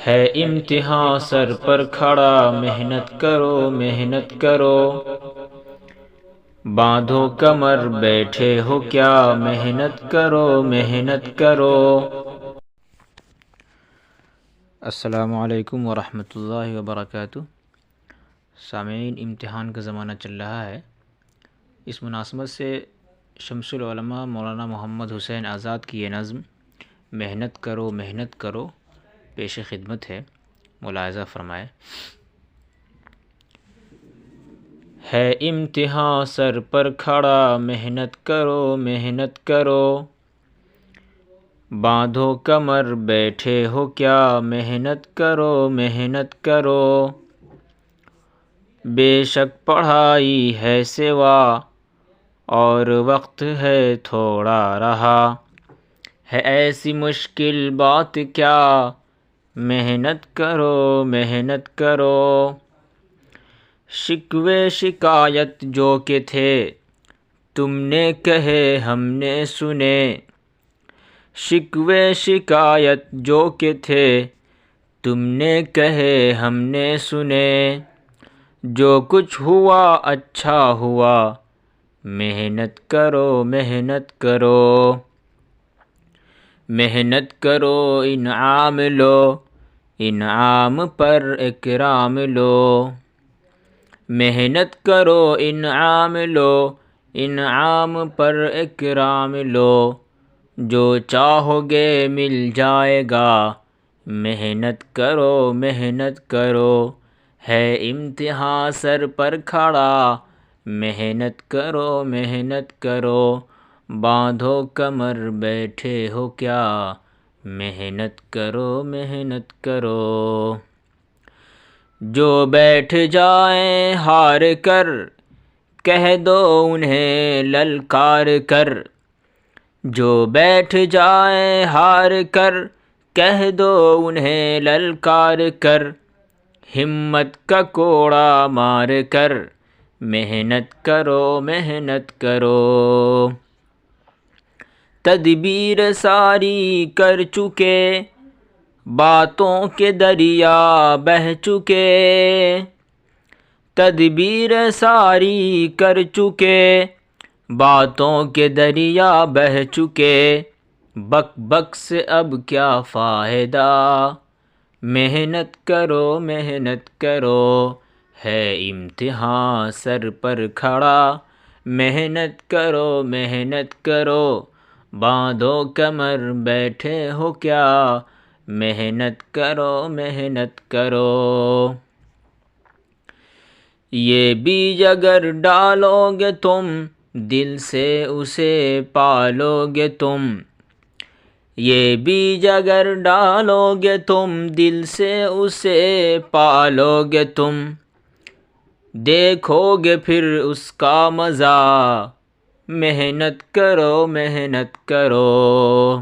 ہے امتحان سر پر کھڑا، محنت کرو محنت کرو، باندھو کمر بیٹھے ہو کیا، محنت کرو محنت کرو۔ السلام علیکم ورحمۃ اللہ وبرکاتہ۔ سامعین، امتحان کا زمانہ چل رہا ہے، اس مناسبت سے شمس العلماء مولانا محمد حسین آزاد کی یہ نظم محنت کرو محنت کرو پیش خدمت ہے، ملاحظہ فرمائے۔ ہے امتحان سر پر کھڑا، محنت کرو محنت کرو، باندھو کمر بیٹھے ہو کیا، محنت کرو محنت کرو۔ بے شک پڑھائی ہے سوا اور وقت ہے تھوڑا رہا، ہے ایسی مشکل بات کیا، محنت کرو محنت کرو۔ شکوے شکایت جو کہ تھے تم نے کہے ہم نے سنے، شکوے شکایت جو کہ تھے تم نے کہے ہم نے سنے، جو کچھ ہوا اچھا ہوا، محنت کرو محنت کرو۔ محنت کرو انعام لو، انعام پر اکرام لو، محنت کرو انعام لو، انعام پر اکرام لو، جو چاہو گے مل جائے گا، محنت کرو محنت کرو۔ ہے امتحان سر پر کھڑا، محنت کرو محنت کرو، باندھو کمر بیٹھے ہو کیا، محنت کرو محنت کرو۔ جو بیٹھ جائیں ہار کر، کہہ دو انہیں للکار کر، جو بیٹھ جائیں ہار کر، کہہ دو انہیں للکار کر، ہمت کا کوڑا مار کر، محنت کرو محنت کرو۔ تدبیر ساری کر چکے، باتوں کے دریا بہہ چکے، تدبیر ساری کر چکے، باتوں کے دریا بہہ چکے، بک بک سے اب کیا فائدہ، محنت کرو محنت کرو۔ ہے امتحان سر پر کھڑا، محنت کرو محنت کرو، باندھو کمر بیٹھے ہو کیا، محنت کرو محنت کرو۔ یہ بیج اگر ڈالو گے تم، دل سے اسے پالو گے تم، یہ بیج اگر ڈالو گے تم، دل سے اسے پالو گے تم، دیکھو گے پھر اس کا مزہ، محنت کرو محنت کرو۔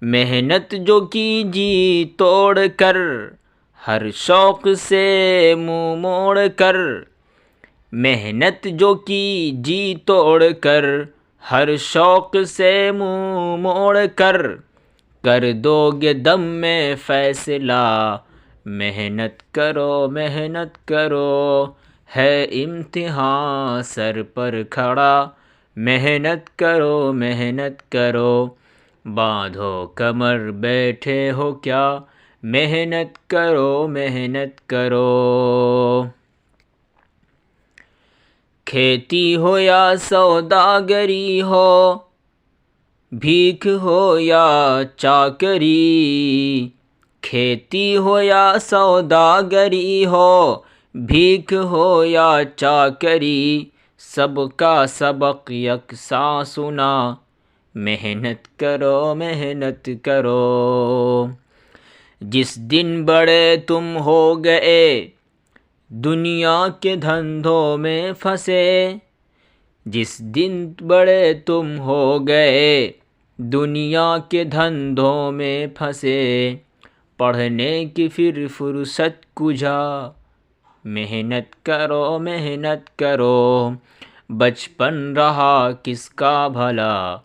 محنت جو کی جی توڑ کر، ہر شوق سے منہ موڑ کر، محنت جو کی جی توڑ کر، ہر شوق سے منہ موڑ کر، کر دو گے دم میں فیصلہ، محنت کرو محنت کرو۔ ہے امتحان سر پر کھڑا، محنت کرو محنت کرو، باندھو کمر بیٹھے ہو کیا، محنت کرو محنت کرو۔ کھیتی ہو یا سوداگری ہو، بھیک ہو یا چاکری، کھیتی ہو یا سوداگری ہو، بھیک ہو یا چاکری، سب کا سبق یکساں سنا، محنت کرو محنت کرو۔ جس دن بڑے تم ہو گئے، دنیا کے دھندوں میں پھنسے، جس دن بڑے تم ہو گئے، دنیا کے دھندوں میں پھنسے، پڑھنے کی پھر فرصت کجا، محنت کرو محنت کرو۔ بچپن رہا کس کا بھلا،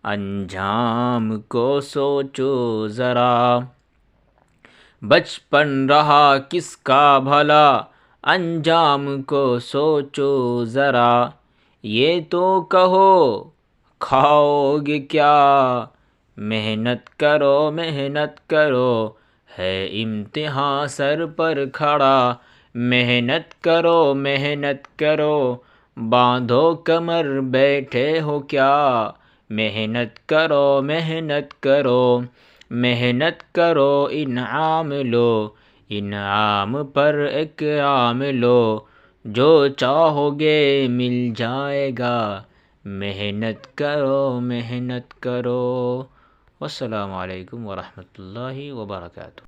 انجام کو سوچو ذرا، بچپن رہا کس کا بھلا انجام کو سوچو ذرا، یہ تو کہو کھاؤ گے کیا، محنت کرو ہے امتحان سر پر کھڑا، محنت کرو باندھو کمر بیٹھے ہو کیا، محنت کرو انعام لو، انعام پر اکرام لو، جو چاہو گے مل جائے گا، محنت کرو۔ والسلام علیکم ورحمۃ اللہ وبرکاتہ۔